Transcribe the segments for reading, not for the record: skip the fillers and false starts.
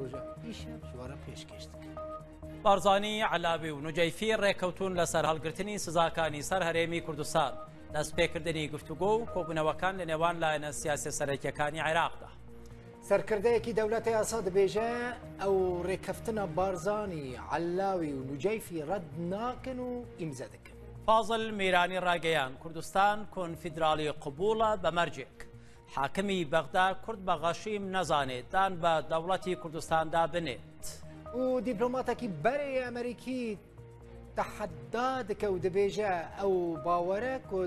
ڕۆژە ئیشە ژوارە پێشکەشتەکە. بارزانی علاوی و نوجەیفی ڕێکەوتون لەسەر هەڵگرتنی سزاکانی سەر هەرێمی کوردستان دەستپێکردنی گفتوگۆ و کۆبوونەوەکان لە نێوان لایەنە سیاسی سەرەکیەکانی عێراقدا. سەرکردەیەکی دەوڵەتی ئاسا دەبێژە ئەو ڕێکەفتنە بارزانی علاوی و نوجەیفی ڕەت ناکەن و ئیمزە دەکەن. فازڵ میرانی ڕاگەیان کوردستان کۆنفیدرالی قبوڵە بە مەرجێک. حاکمی بەغدا کورد بە غەشیم نەزانێت دان بە دەوڵەتی کوردستاندا بنێت. و دیپلۆماتێکی بەرەی ئەمریکی تەحەدا دکە و دەبێژە ئەو باوەرە کۆ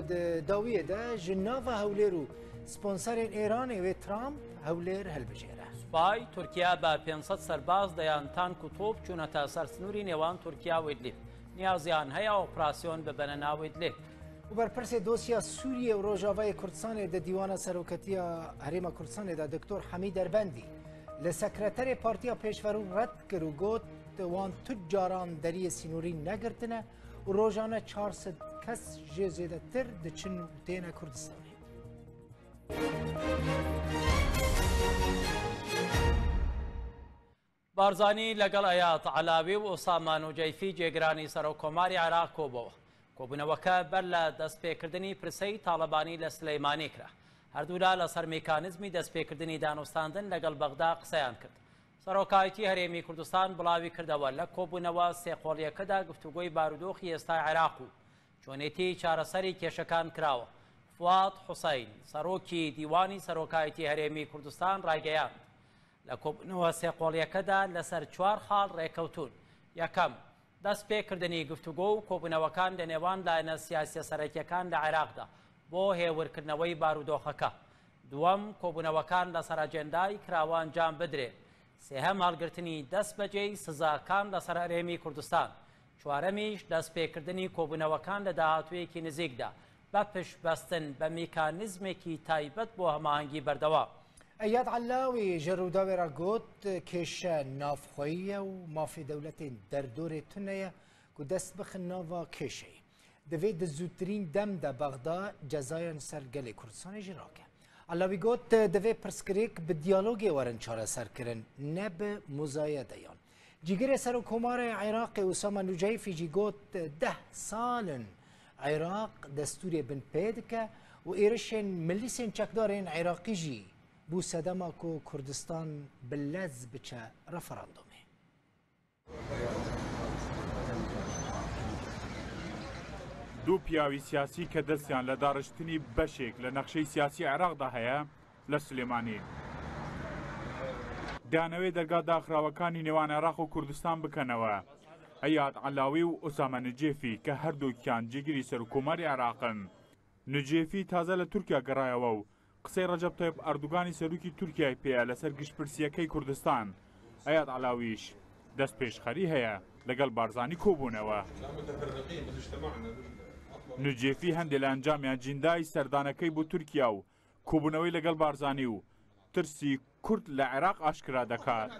داویەدا ژ ناڤە هەولێر و سپۆنسەرێن ئێرانێ وێ ترامپ هەولێر هەلبژێرە. سوپای تورکیا بە 500 سەرباز دەیان تانک و تۆپ چوونەتە سەرسنووری نێوان تورکیا و ئیدلیب. نیازیان هەیە ئۆپراسیۆن ببەنە ناو ئیدلیب. و بەرپرسێ دۆسیا سووریە و ڕۆژاوای کوردستانێ دە دیوانە سەرۆکەتیە هەرێمە کوردستانێدا دکتۆر حەمید دەربەندی لە سەکرەتەرێ پارتیا پێشڤەڕوو ڕەت کرد و گوت وان توجاران دەریە سینووری نەگرتنە و ڕۆژانە 400 کەس ژێ زێدەتر دەچن و تێنە کوردستانی. بارزانی لەگەڵ ئەیات علاوی و ئۆساما نوجەیفی جێگرانی سەرۆکۆماری عێراق کۆبەوە. کۆبوونەوەکە بەر لە دەستپێکردنی پرسەی تاڵەبانی لە سلەیمانی کرا. هەردوولا لەسەر میکانیزمی دەستپێکردنی دانوستاندن لەگەڵ بەغدا قسەیان کرد. سەرۆکایەتی هەرێمی کوردستان بڵاوی کردەوە لە کۆبوونەوە سێقۆڵیەکەدا گفتوگۆی بارودۆخی ئێستای عێراق و چۆنێتی چارەسەری کێشەکان کراوە. فواد حوسەین سەرۆکی دیوانی سەرۆکایەتی هەرێمی کوردستان ڕایگەیاند لە کۆبوونەوە سێقۆڵیەکەدا لەسەر 4 خاڵ ڕێکەوتون. یەکەم دەستپێکردنی گفتوگۆ و کۆبوونەوەکان لە نێوان لایەنە سیاسیە سەرەکیەکان لە عێراقدا بۆ هێورکردنەوەی بارودۆخەکە. دووەم کۆبوونەوەکان لەسەر ئەجێندای کراوە ئەنجام بدرێت. سێهەم هەڵگرتنی دەست بەجێی سزاکان لەسەر هەرێمی کوردستان. چوارەمیش دەستپێکردنی کۆبوونەوەکان لە داهاتوویەکی نزیکدا بە پشتبەستن بە میکانیزمێکی تایبەت بۆ هەماهەنگی بەردەوام. ئەیاد علاوی ژەڕووداوێرە گوت کێشە نافخۆییە و مافی دەولەتێن دەردۆرێ تونەیە و دەست بخن ناوە کێشەی. دەوێت دە زووترین دەمدا بەغدا جەزایان سەر گەلێ کوردستانی ژێراکە. علاوی گوت دەوێت پرسکرێک بە دیالۆگێ وەرن چارەسەرکردن نە بە مزایەدەیان. جیگەرێ سەر و کۆمارە عێراقی ئوساما نوجەیفیجی گوت 10 ساڵن عێراق دەستورێ بن پێ دکە و ئێرەشێن ملیسێن چەکدارێن عێراقیژی بوو سەدەما کۆ کوردستان بلەز بچە ڕەفەڕەندۆمێ. دوو پیاوی سیاسی کە دەستیان لە داڕشتنی بەشێک لە نەخشەی سیاسی عێراقدا هەیە لە سلێمانی. دانەوەی دەرگا داخراوەکانی نێوان عێراق و کوردستان بکەنەوە. ئەیاد علاوی و ئوساما نوجێفی کە هەردووکیان جێگیری سەرۆکۆماری عێراقن. نوجێفی تازە لە تورکیا گەڕایەوە و قسەی ڕەجەب تایب ئەردوگانی سەرۆکی تورکیای پێیە لەسەر گشتپرسیەکەی کوردستان. ئەیاد علاویش دەست پێشخەری هەیە لەگەڵ بارزانی کۆبوونەوە. نوجێفی هەندێک لە ئەنجامیان جیندای سەردانەکەی بۆ تورکیا و کۆبوونەوەی لەگەڵ بارزانی و ترسی کورد لە عێراق ئاشکرا دەکات.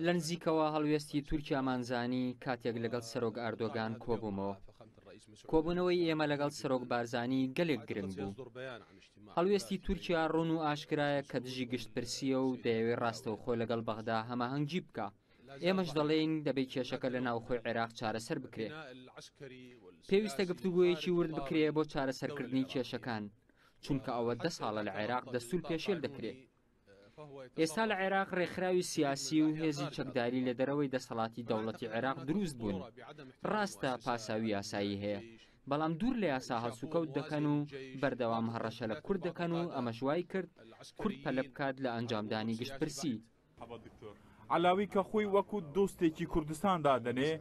لە نزیکەوە هەڵوێستی تورکیامانزانی کاتێک لەگەڵ سەرۆک ئەردۆگان کۆبوومەوە. کۆبوونەوەی ئێمە لەگەڵ سەرۆک بارزانی گەلێک گرنگ بوو. هەڵوێستی تورکیا ڕوون و ئاشکرایە کە دژی گشتپرسیە و دەیەوێت ڕاستەوخۆ لەگەڵ بەغدا هەماهەنگی بکە. ئێمەش دەڵێن دەبێت کێشەکە لە ناوخۆی عێراق چارەسەر بکرێت. پێویستە گفتوگۆیەکی ورد بکرێ بۆ چارەسەرکردنی کێشەکان، چونکە ئەوە 10 ساڵە لە عێراق دەستور پێشێل دەکرێت. ئێستا لە عێراق ڕێکخراوی سیاسی و هێزی چەکداری لە دەرەوەی دەسەڵاتی دەوڵەتی عێراق دروست بوون. ڕاستە پاساوی یاسایی هەیە، بەڵام دوور لە یاسا هەڵسوکەوت دەکەن و بەردەوام هەڕەشە لە کورد دەکەن و ئەمەشوای کرد کورد پەلە بکات لە ئەنجامدانی گشتپرسی. علاوی کە خۆی وەکو دۆستێکی کوردستان دادەنێ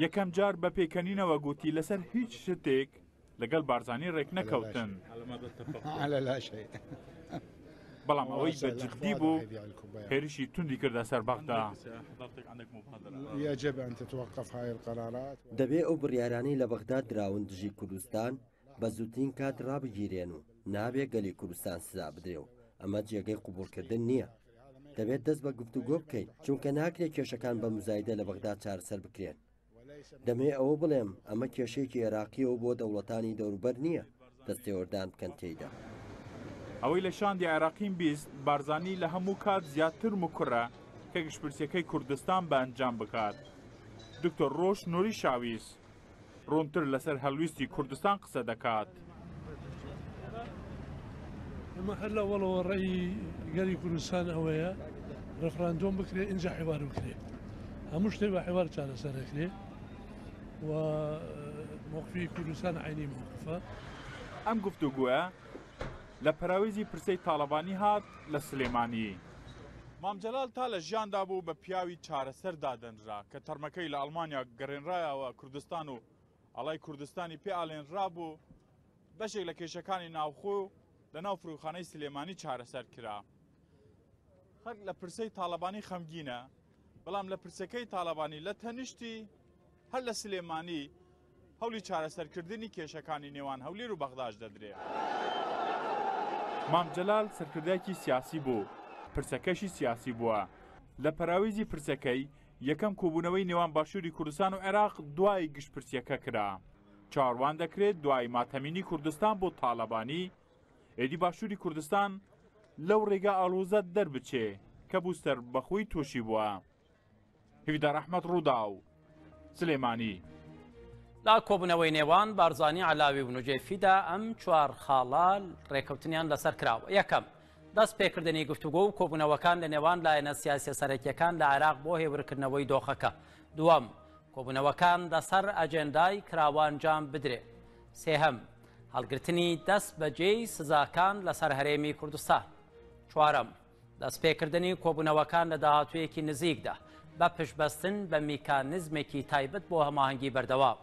یەکەم جار بە پێکەنینەوە گوتی لەسەر هیچ شتێک لەگەڵ بارزانی ڕێک نەکەوتن. بەڵام ئەوەی بەجددی بوو هێرشی توندی کردە سەر بەغدا. دەبێ ئەو بڕیارانەی لە بەغدا دراون دژی کوردستان بە زووترین کات ڕابگیرێن و نابێ گەلی کوردستان سزا بدرێ و ئەمە جێگەی قوبوڵکردن نییە. دەبێت دەست بە گفتوگۆ بکەین چونکە ناکرێت کێشەکان بە مزایدە لە بەغدا چارەسەر بکرێن. دەمێ ئەوە بڵێم ئەمە کێشەیەکی عێراقیەوە بۆ دەوڵەتانی دەوروبەر نییە دەستێوەردان بکەن تێیدا. ئەوەی لە شاندی عێراقیم بیست بارزانی لە هەموو کات زیاتر مکڕە کە گشتپرسیەکەی کوردستان بە ئەنجام بکات. دکتۆر ڕۆژ نووری شاویس ڕوونتر لەسەر هەڵویستی کوردستان قسە دەکات. ئەمە هەر لە وەڵەوە ڕێی گەلی کوردستان ئەوەیە ڕفراندۆم بکرێ اینجا حیوار بکرێ هەموو شتێ بە حیوار چارەسەر دەکرێ و موقفی کوردستان عینی موقفە. ئەم گفتوگووە لە پەراویزی پرسەی تاڵەبانی هات لە سلێمانی. مامجەلال تا لە ژیاندا بوو بە پیاوی چارەسەر دادەنرا کە تەرمەکەی لە ئەڵمانیا گەڕێنرایەوە کوردستان و ئەڵای کوردستانی پێ ئاڵێنرا بوو بەشێک لە کێشەکانی ناوخۆ لە ناو فروخانەی سلێمانی چارەسەر کرا. خەک لە پرسەی تاڵەبانی خەمگینە بەڵام لە پرسەکەی تاڵەبانی لە تەنیشتی هەر لە سلێمانی هەولی چارەسەرکردنی کێشەکانی نێوان هەولێر و بەغداش دەدرێت. مامجەلال سەرکردایەکی سیاسی بوو، پرسەکەشی سیاسی بووە. لە پەراویزی پرسەکەی یەکەم کۆبوونەوەی نێوان باشووری کوردستان و عێراق دوای گشتپرسیەکە کرا. چاڕوان دەکرێت دوای ماتەمینی کوردستان بۆ تاڵەبانی ئێدی باشووری کوردستان لەو ڕێگا ئاڵۆزە دەربچێ کە بووستەر بەخۆی تووشی بووە. هیویدار ئەحمەد ڕوودا و سلێمانی. لا کۆبوونەوەی نێوان بارزانی علاوی و نوجێفیدا ئەم چوار خاڵە ڕێکەوتنیان لەسەر کراوە. یەکەم دەست پێکردنی گفتوگۆ و کۆبوونەوەکان لە نێوان لایەنە سیاسیە سەرەکیەکان لە عێراق بۆ هێورکردنەوەی دۆخەکە. دووەم کۆبوونەوەکان لەسەر ئەجێندای کراوانجام بدرێ. سێهەم هەڵگرتنی دەست بەجێی سزاکان لەسەر هەرێمی کوردستان. چوارەم دەستپێکردنی کۆبوونەوەکان لە داهاتوویەکی نزیکدا بە پشتبەستن بە میکانیزمێکی تایبەت بۆ هەماهەنگی بەردەوام.